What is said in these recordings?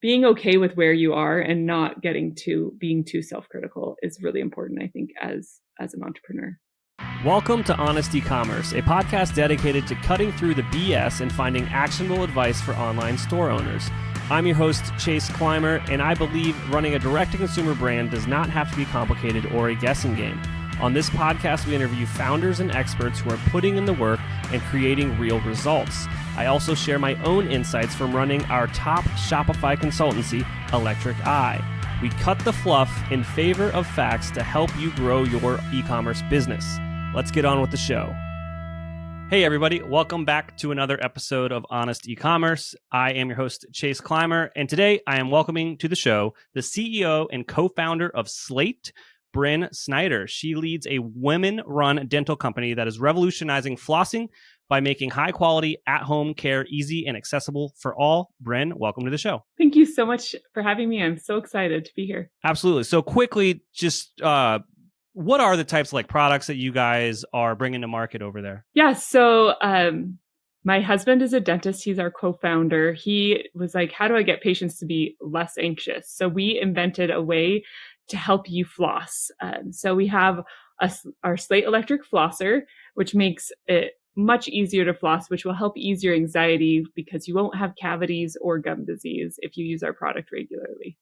being okay with where you are and not being too self-critical is really important, I think, as an entrepreneur. Welcome to Honest E-Commerce, a podcast dedicated to cutting through the BS and finding actionable advice for online store owners. I'm your host, Chase Clymer, and I believe running a direct-to-consumer brand does not have to be complicated or a guessing game. On this podcast, we interview founders and experts who are putting in the work and creating real results. I also share my own insights from running our top Shopify consultancy, Electric Eye. We cut the fluff in favor of facts to help you grow your e-commerce business. Let's get on with the show. Hey everybody, welcome back to another episode of Honest E-Commerce. I am your host, Chase Clymer, and today I am welcoming to the show the CEO and co-founder of Slate, Brynn Snyder. She leads a women-run dental company that is revolutionizing flossing by making high-quality, at-home care easy and accessible for all. Brynn, welcome to the show. Thank you so much for having me. I'm so excited to be here. Absolutely. So quickly, just what are the types of products that you guys are bringing to market over there? Yeah, so my husband is a dentist. He's our co-founder. He was like, how do I get patients to be less anxious? So we invented a way to help you floss. So we have our Slate electric flosser, which makes it much easier to floss, which will help ease your anxiety because you won't have cavities or gum disease if you use our product regularly.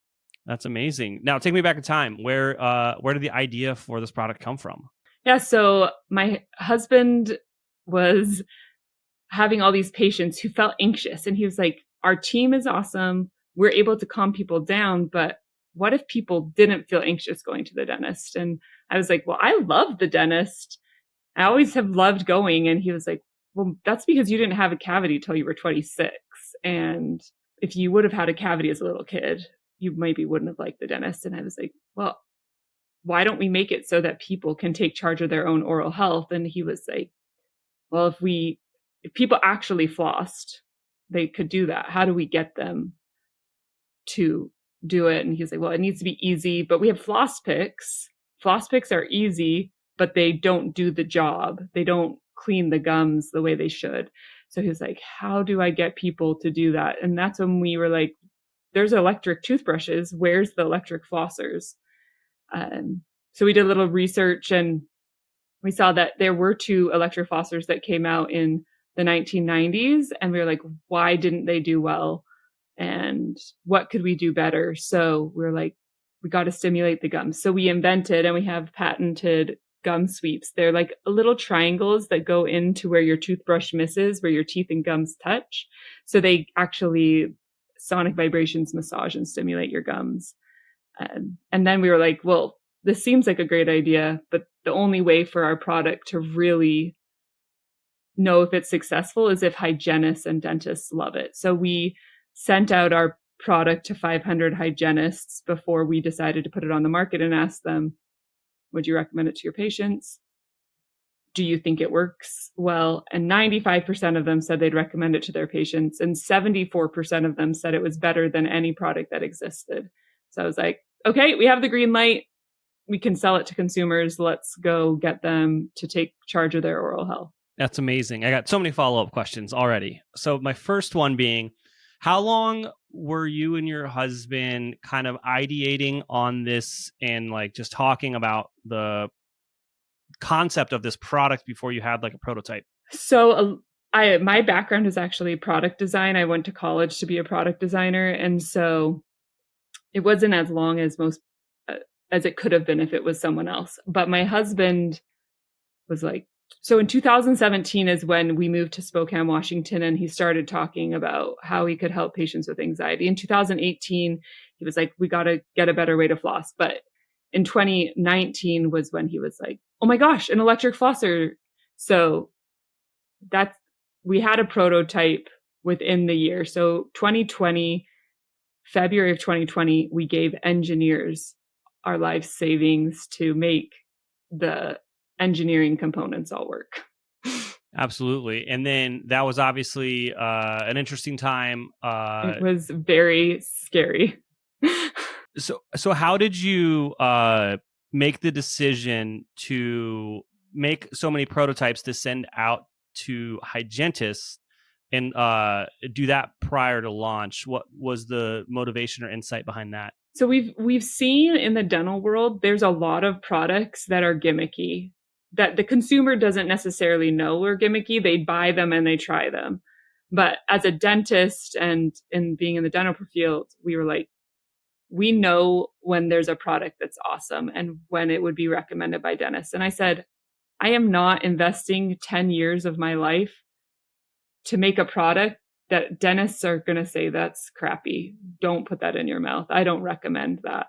That's amazing. Now, take me back in time. Where did the idea for this product come from? Yeah, so my husband was having all these patients who felt anxious, and he was like, our team is awesome. We're able to calm people down, but what if people didn't feel anxious going to the dentist? And I was like, well, I love the dentist. I always have loved going. And he was like, well, that's because you didn't have a cavity till you were 26. And if you would have had a cavity as a little kid, you maybe wouldn't have liked the dentist. And I was like, well, why don't we make it so that people can take charge of their own oral health? And he was like, well, if people actually flossed, they could do that. How do we get them to do it? And he's like, well, it needs to be easy, but we have floss picks. Floss picks are easy, but they don't do the job. They don't clean the gums the way they should. So he's like, how do I get people to do that? And that's when we were like, there's electric toothbrushes. Where's the electric flossers? So we did a little research and we saw that there were 2 electric flossers that came out in the 1990s. And we were like, why didn't they do well? And what could we do better? So we're like, we got to stimulate the gums. So we invented and we have patented gum sweeps. They're like little triangles that go into where your toothbrush misses, where your teeth and gums touch. So they actually sonic vibrations massage and stimulate your gums. And then we were like, well, this seems like a great idea, but the only way for our product to really know if it's successful is if hygienists and dentists love it. So we sent out our product to 500 hygienists before we decided to put it on the market and asked them, would you recommend it to your patients? Do you think it works well? And 95% of them said they'd recommend it to their patients. And 74% of them said it was better than any product that existed. So I was like, okay, we have the green light. We can sell it to consumers. Let's go get them to take charge of their oral health. That's amazing. I got so many follow-up questions already. So my first one being, how long were you and your husband kind of ideating on this and just talking about the concept of this product before you had a prototype? So my background is actually product design. I went to college to be a product designer. And so it wasn't as long as as it could have been if it was someone else. But my husband was like, so in 2017 is when we moved to Spokane, Washington, and he started talking about how he could help patients with anxiety. In 2018, he was like, we got to get a better way to floss. But in 2019 was when he was like, oh my gosh, an electric flosser. So we had a prototype within the year. So February of 2020, we gave engineers our life savings to make the engineering components all work. Absolutely. And then that was obviously an interesting time. It was very scary. So how did you make the decision to make so many prototypes to send out to hygienists and do that prior to launch. What was the motivation or insight behind that? So we've seen in the dental world, there's a lot of products that are gimmicky that the consumer doesn't necessarily know are gimmicky. They buy them and they try them. But as a dentist and being in the dental field, we were like, we know when there's a product that's awesome and when it would be recommended by dentists. And I said, I am not investing 10 years of my life to make a product that dentists are going to say that's crappy. Don't put that in your mouth. I don't recommend that.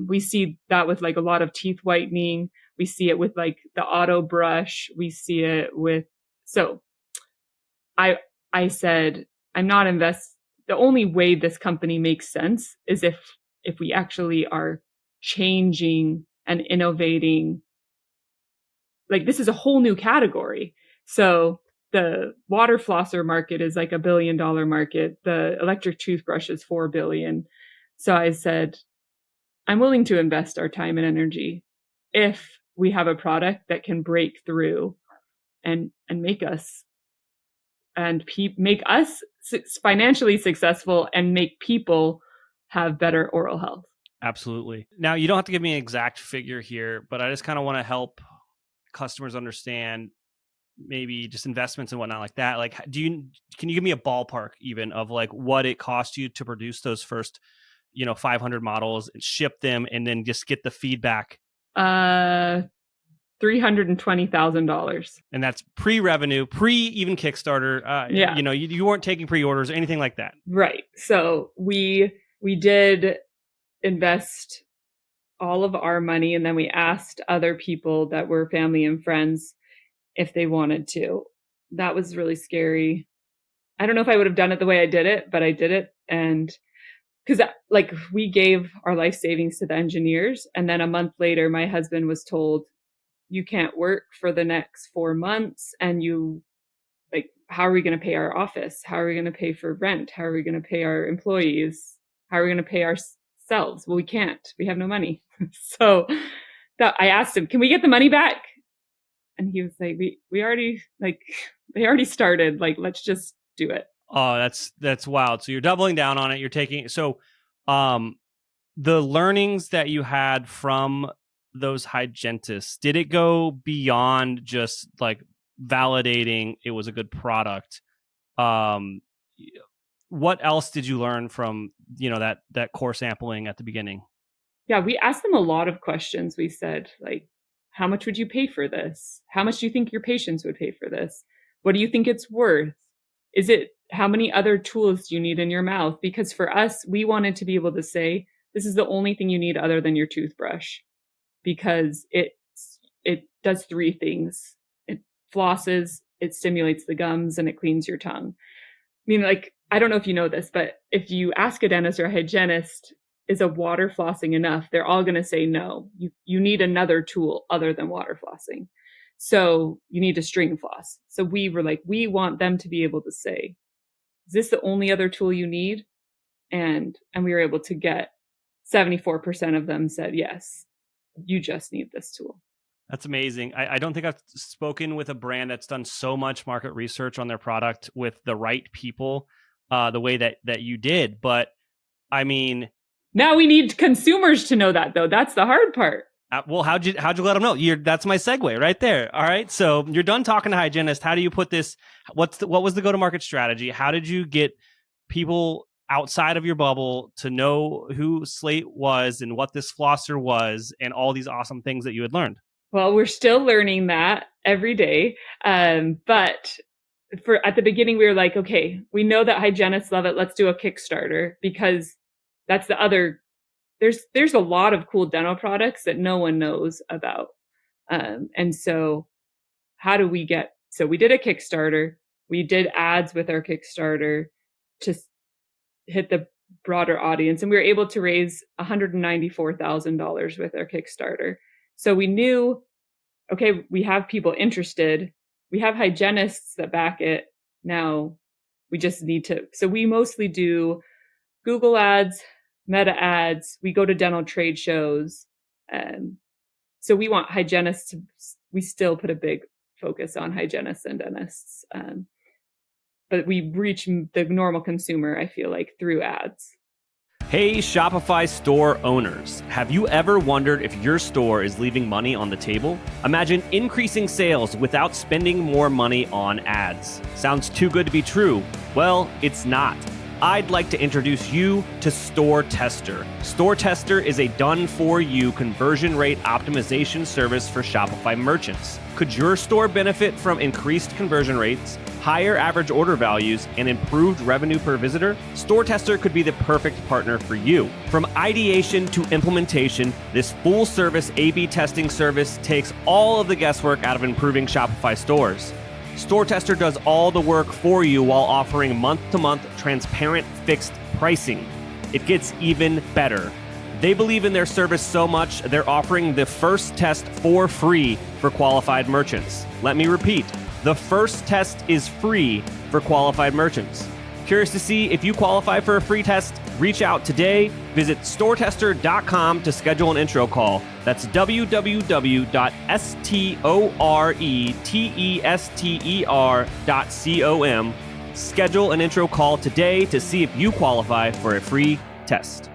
We see that with like a lot of teeth whitening. We see it with like the auto brush. We see it with, so I said, I'm not the only way this company makes sense is if we actually are changing and innovating. Like this is a whole new category. So the water flosser market is like $1 billion market. The electric toothbrush is $4 billion. So I said, I'm willing to invest our time and energy if we have a product that can break through and make us financially successful and make people have better oral health. Absolutely. Now, you don't have to give me an exact figure here, but I just kind of want to help customers understand maybe just investments and whatnot like that. Like, can you give me a ballpark even of like what it cost you to produce those first, 500 models and ship them and then just get the feedback? $320,000. And that's pre-revenue, even Kickstarter. Yeah. You weren't taking pre-orders or anything like that. Right. So we did invest all of our money, and then we asked other people that were family and friends if they wanted to. That was really scary. I don't know if I would have done it the way I did it, but I did it. And because like we gave our life savings to the engineers. And then a month later, my husband was told, you can't work for the next 4 months. And how are we going to pay our office? How are we going to pay for rent? How are we going to pay our employees? How are we going to pay ourselves? Well, we can't. We have no money. So I asked him, can we get the money back? And he was like, we already, they already started. Like, let's just do it. Oh, that's wild. So you're doubling down on it. You're taking, the learnings that you had from those hygienists, did it go beyond just like validating it was a good product? What else did you learn from, that core sampling at the beginning? Yeah, we asked them a lot of questions. We said, like, how much would you pay for this? How much do you think your patients would pay for this? What do you think it's worth? How many other tools do you need in your mouth? Because for us, we wanted to be able to say, this is the only thing you need other than your toothbrush, because it does 3 things. It flosses, it stimulates the gums, and it cleans your tongue. I mean, like, I don't know if you know this, but if you ask a dentist or a hygienist, is a water flossing enough? They're all going to say no. You need another tool other than water flossing. So you need to string floss. So we were like, we want them to be able to say, is this the only other tool you need? And we were able to get 74% of them said, yes, you just need this tool. That's amazing. I don't think I've spoken with a brand that's done so much market research on their product with the right people, the way that you did. But I mean, now we need consumers to know that, though. That's the hard part. Well, how'd you let them know? That's my segue right there. All right. So you're done talking to hygienists. How do you put this? What was the go-to-market strategy? How did you get people outside of your bubble to know who Slate was and what this flosser was and all these awesome things that you had learned? Well, we're still learning that every day. But at the beginning, we were like, okay, we know that hygienists love it. Let's do a Kickstarter, because that's the other. There's a lot of cool dental products that no one knows about. And so so we did a Kickstarter. We did ads with our Kickstarter to hit the broader audience. And we were able to raise $194,000 with our Kickstarter. So we knew, okay, we have people interested. We have hygienists that back it. Now we just need to, so we mostly do Google ads, Meta ads. We go to dental trade shows. So we want hygienists we still put a big focus on hygienists and dentists. but we reach the normal consumer, I feel like, through ads. Hey, Shopify store owners. Have you ever wondered if your store is leaving money on the table? Imagine increasing sales without spending more money on ads. Sounds too good to be true. Well, it's not. I'd like to introduce you to StoreTester. StoreTester is a done-for-you conversion rate optimization service for Shopify merchants. Could your store benefit from increased conversion rates, higher average order values, and improved revenue per visitor? StoreTester could be the perfect partner for you. From ideation to implementation, this full-service A/B testing service takes all of the guesswork out of improving Shopify stores. StoreTester does all the work for you while offering month-to-month transparent fixed pricing. It gets even better. They believe in their service so much, they're offering the first test for free for qualified merchants. Let me repeat, the first test is free for qualified merchants. Curious to see if you qualify for a free test? Reach out today. Visit StoreTester.com to schedule an intro call. That's www.StoreTester.com. Schedule an intro call today to see if you qualify for a free test.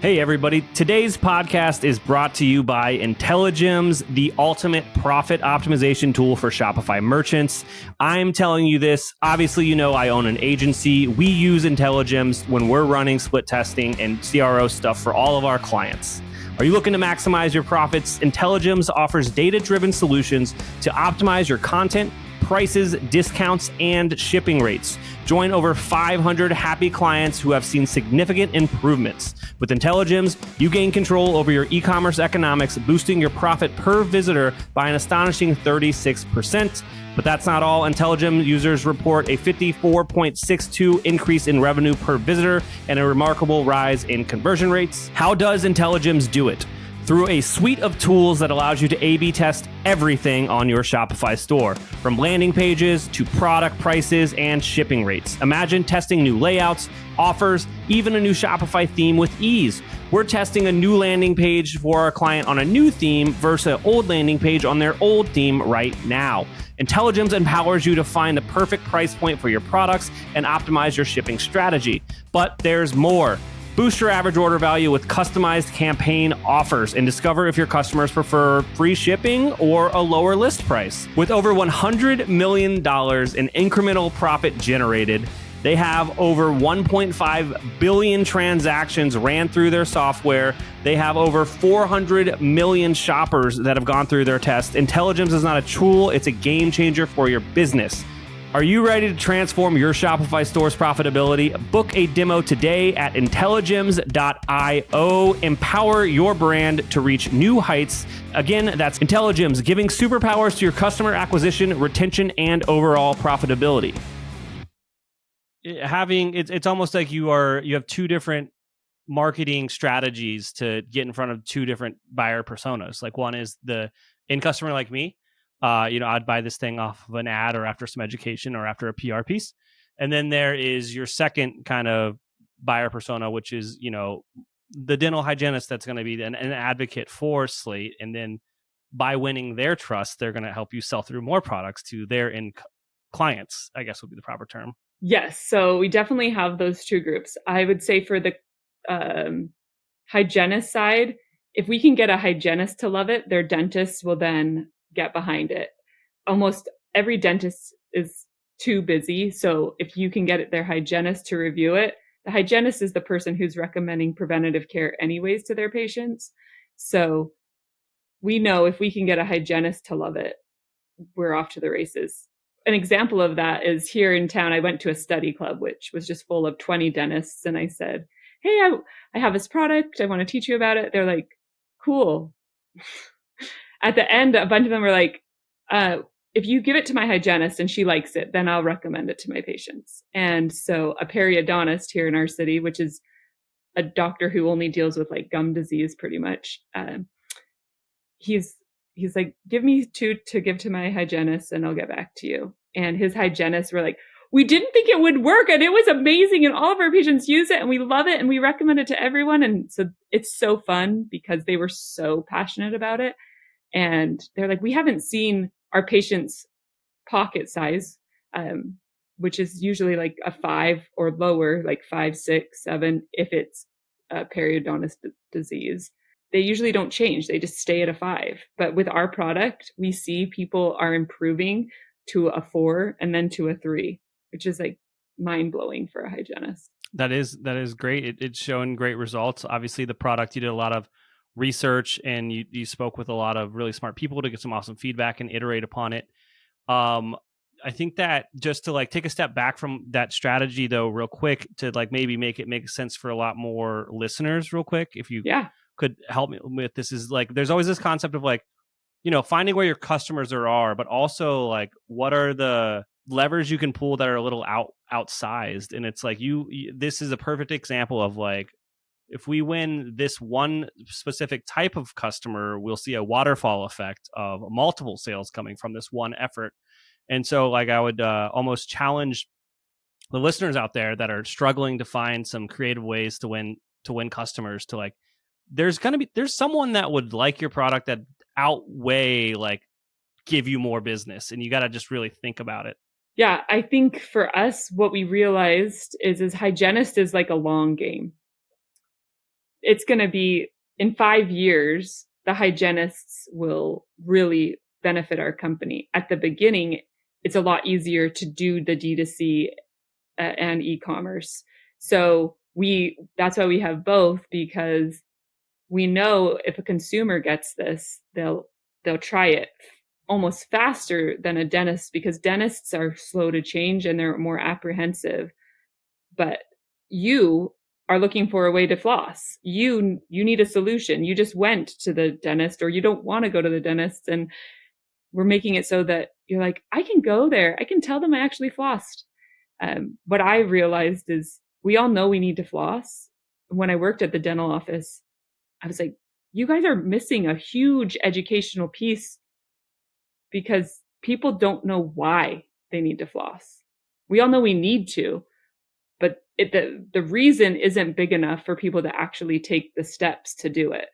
Hey everybody, today's podcast is brought to you by Intelligems, the ultimate profit optimization tool for Shopify merchants. I'm telling you this, obviously you know I own an agency. We use Intelligems when we're running split testing and CRO stuff for all of our clients. Are you looking to maximize your profits? Intelligems offers data-driven solutions to optimize your content, prices, discounts, and shipping rates. Join over 500 happy clients who have seen significant improvements. With Intelligems, you gain control over your e-commerce economics, boosting your profit per visitor by an astonishing 36%. But that's not all. Intelligems users report a 54.62 increase in revenue per visitor and a remarkable rise in conversion rates. How does Intelligems do it? Through a suite of tools that allows you to A/B test everything on your Shopify store, from landing pages to product prices and shipping rates. Imagine testing new layouts, offers, even a new Shopify theme with ease. We're testing a new landing page for our client on a new theme versus an old landing page on their old theme right now. Intelligems empowers you to find the perfect price point for your products and optimize your shipping strategy. But there's more. Boost your average order value with customized campaign offers and discover if your customers prefer free shipping or a lower list price. With over $100 million in incremental profit generated, they have over 1.5 billion transactions ran through their software. They have over 400 million shoppers that have gone through their test. Intelligems is not a tool, it's a game changer for your business. Are you ready to transform your Shopify store's profitability? Book a demo today at Intelligems.io. Empower your brand to reach new heights. Again, that's Intelligems, giving superpowers to your customer acquisition, retention, and overall profitability. It's almost like you have two different marketing strategies to get in front of two different buyer personas. Like one is the end customer like me. I'd buy this thing off of an ad or after some education or after a PR piece. And then there is your second kind of buyer persona, which is, the dental hygienist that's going to be an advocate for Slate. And then by winning their trust, they're going to help you sell through more products to their end clients, I guess would be the proper term. Yes. So we definitely have those two groups. I would say for the hygienist side, if we can get a hygienist to love it, their dentist will then get behind it. Almost every dentist is too busy. So if you can get their hygienist to review it, the hygienist is the person who's recommending preventative care anyways to their patients. So we know if we can get a hygienist to love it, we're off to the races. An example of that is here in town, I went to a study club, which was just full of 20 dentists. And I said, hey, I have this product. I want to teach you about it. They're like, cool. At the end, a bunch of them were like, if you give it to my hygienist and she likes it, then I'll recommend it to my patients. And so a periodontist here in our city, which is a doctor who only deals with like gum disease pretty much, he's like, give me 2 to give to my hygienist and I'll get back to you. And his hygienists were like, we didn't think it would work and it was amazing and all of our patients use it and we love it and we recommend it to everyone. And so it's so fun because they were so passionate about it. And they're like, we haven't seen our patients' pocket size which is usually like a 5 or lower, like 5, 6, 7, if it's a periodontist disease. They usually don't change. They just stay at a 5. But with our product, we see people are improving to a 4 and then to a 3, which is like mind blowing for a hygienist. That is great. It's shown great results. Obviously, the product, you did a lot of research and you spoke with a lot of really smart people to get some awesome feedback and iterate upon it. I think that just to like take a step back from that strategy though, real quick, to like maybe make it make sense for a lot more listeners real quick, if you could help me with this, is like, there's always this concept of like, you know, finding where your customers are, but also like, what are the levers you can pull that are a little outsized? And it's like, this is a perfect example of like, if we win this one specific type of customer, we'll see a waterfall effect of multiple sales coming from this one effort. And so like, I would almost challenge the listeners out there that are struggling to find some creative ways to win customers, to like, there's someone that would like your product that outweigh like give you more business, and you got to just really think about it. Yeah, I think for us, what we realized is hygienist is like a long game. It's going to be in 5 years, the hygienists will really benefit our company. At the beginning, it's a lot easier to do the D2C and e-commerce. So that's why we have both, because we know if a consumer gets this, they'll try it almost faster than a dentist, because dentists are slow to change and they're more apprehensive. But you are looking for a way to floss. You need a solution. You just went to the dentist, or you don't want to go to the dentist. And we're making it so that you're like, I can go there. I can tell them I actually flossed. What I realized is we all know we need to floss. When I worked at the dental office, I was like, you guys are missing a huge educational piece, because people don't know why they need to floss. We all know we need to, but the reason isn't big enough for people to actually take the steps to do it.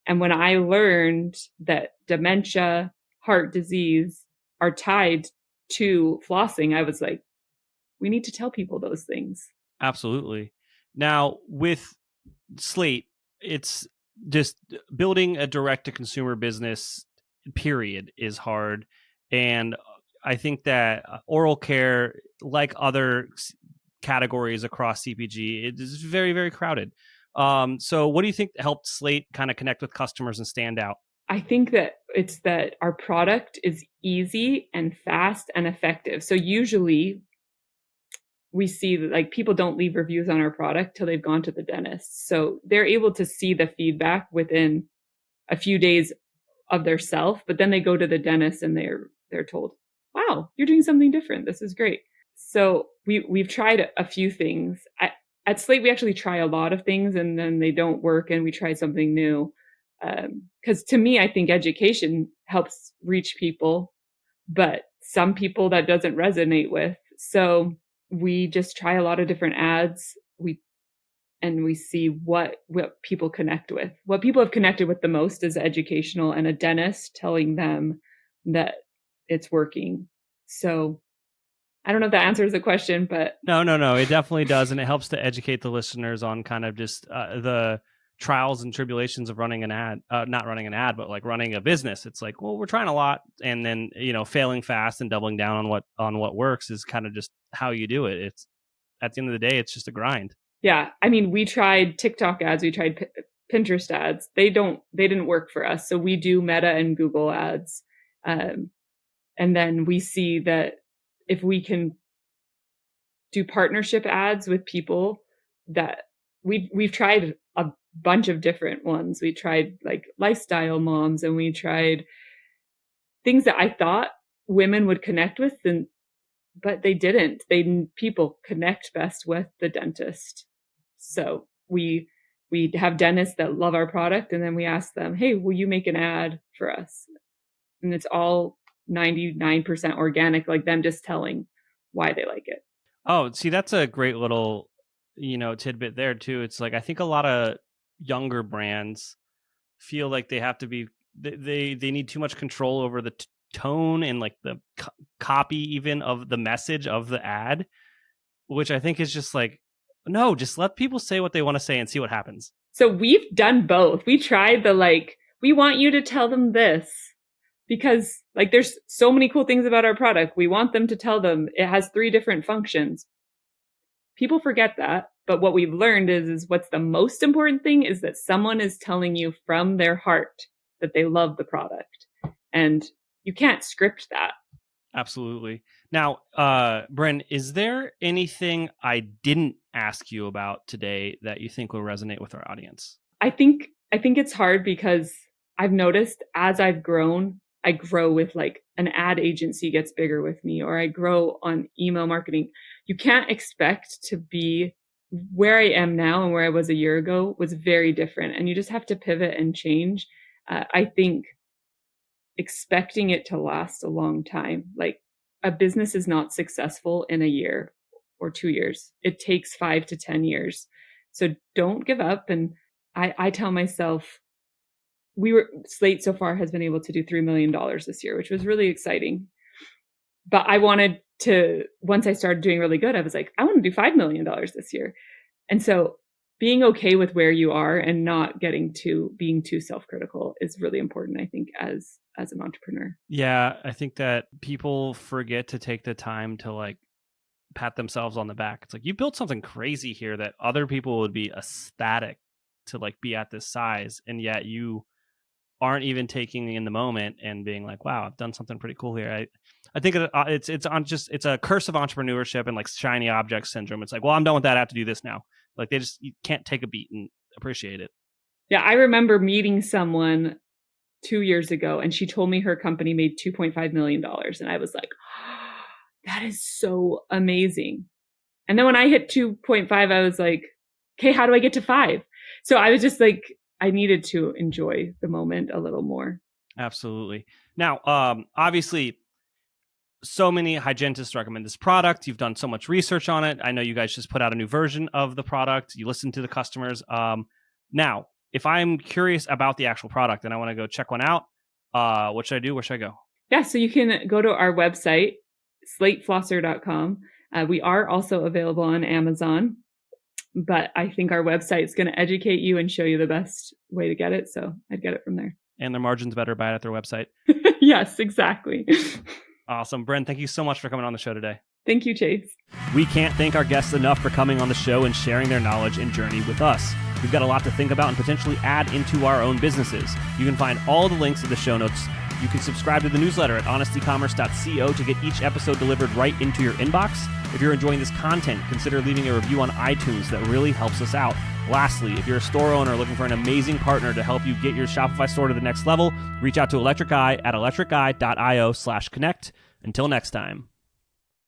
And when I learned that dementia, heart disease are tied to flossing, I was like, we need to tell people those things. Absolutely. Now with Slate, it's just building a direct-to-consumer business, period, is hard. And I think that oral care, like other categories across CPG, it is very, very crowded. So what do you think helped Slate kind of connect with customers and stand out? I think that it's that our product is easy and fast and effective. So usually we see that like people don't leave reviews on our product till they've gone to the dentist. So they're able to see the feedback within a few days of their self, but then they go to the dentist and they're told, wow, you're doing something different. This is great. So we've tried a few things. At Slate, we actually try a lot of things and then they don't work and we try something new. Because to me, I think education helps reach people, but some people that doesn't resonate with. So we just try a lot of different ads. We see what people connect with. What people have connected with the most is educational and a dentist telling them that it's working. So I don't know if that answers the question, but No, it definitely does. And it helps to educate the listeners on kind of just the trials and tribulations of running an ad, not running an ad, but like running a business. It's like, well, we're trying a lot, and then, you know, failing fast and doubling down on what works is kind of just how you do it. It's at the end of the day, it's just a grind. Yeah. I mean, we tried TikTok ads, we tried Pinterest ads. They didn't work for us. So we do Meta and Google ads. And then we see that if we can do partnership ads with people that we've tried a bunch of different ones. We tried like lifestyle moms, and we tried things that I thought women would connect with, but they didn't. People connect best with the dentist. So we have dentists that love our product, and then we ask them, hey, will you make an ad for us? And it's all 99% organic, like them just telling why they like it. Oh, see, that's a great little, you know, tidbit there too. It's like, I think a lot of younger brands feel like they have to be, they need too much control over tone and like the copy even of the message of the ad, which I think is just like, no, just let people say what they want to say and see what happens. So we've done both. We tried the we want you to tell them this because there's so many cool things about our product. We want them to tell them it has 3 different functions. People forget that. But what we've learned is what's the most important thing is that someone is telling you from their heart that they love the product. And you can't script that. Absolutely. Now, Brynn, is there anything I didn't ask you about today that you think will resonate with our audience? I think it's hard because I've noticed as I've grown, I grow with an ad agency gets bigger with me, or I grow on email marketing. You can't expect to be where I am now and where I was a year ago was very different. And you just have to pivot and change. I think expecting it to last a long time, a business is not successful in a year or 2 years. It takes 5 to 10 years. So don't give up. And I tell myself, Slate so far has been able to do $3 million this year, which was really exciting. But I wanted to, once I started doing really good, I was like, I want to do $5 million this year. And so being okay with where you are and not being too self-critical is really important, I think, as an entrepreneur. Yeah, I think that people forget to take the time to pat themselves on the back. It's like, you built something crazy here that other people would be ecstatic to be at this size, and yet you aren't even taking in the moment and being like, wow, I've done something pretty cool here. I think it's a curse of entrepreneurship and shiny object syndrome. It's like, well, I'm done with that. I have to do this now. You can't take a beat and appreciate it. Yeah. I remember meeting someone 2 years ago and she told me her company made $2.5 million. And I was like, oh, that is so amazing. And then when I hit 2.5, I was like, okay, how do I get to 5? So I was just I needed to enjoy the moment a little more. Absolutely. Now, obviously, so many hygienists recommend this product. You've done so much research on it. I know you guys just put out a new version of the product. You listen to the customers. Now, if I'm curious about the actual product and I want to go check one out, what should I do? Where should I go? Yeah, so you can go to our website, slateflosser.com. We are also available on Amazon. But I think our website is going to educate you and show you the best way to get it. So I'd get it from there. And their margin's better, buy it at their website. Yes, exactly. Awesome. Brynn, thank you so much for coming on the show today. Thank you, Chase. We can't thank our guests enough for coming on the show and sharing their knowledge and journey with us. We've got a lot to think about and potentially add into our own businesses. You can find all the links in the show notes. You can subscribe to the newsletter at honestycommerce.co to get each episode delivered right into your inbox. If you're enjoying this content, consider leaving a review on iTunes. That really helps us out. Lastly, if you're a store owner looking for an amazing partner to help you get your Shopify store to the next level, reach out to Electric Eye at electriceye.io/connect. Until next time.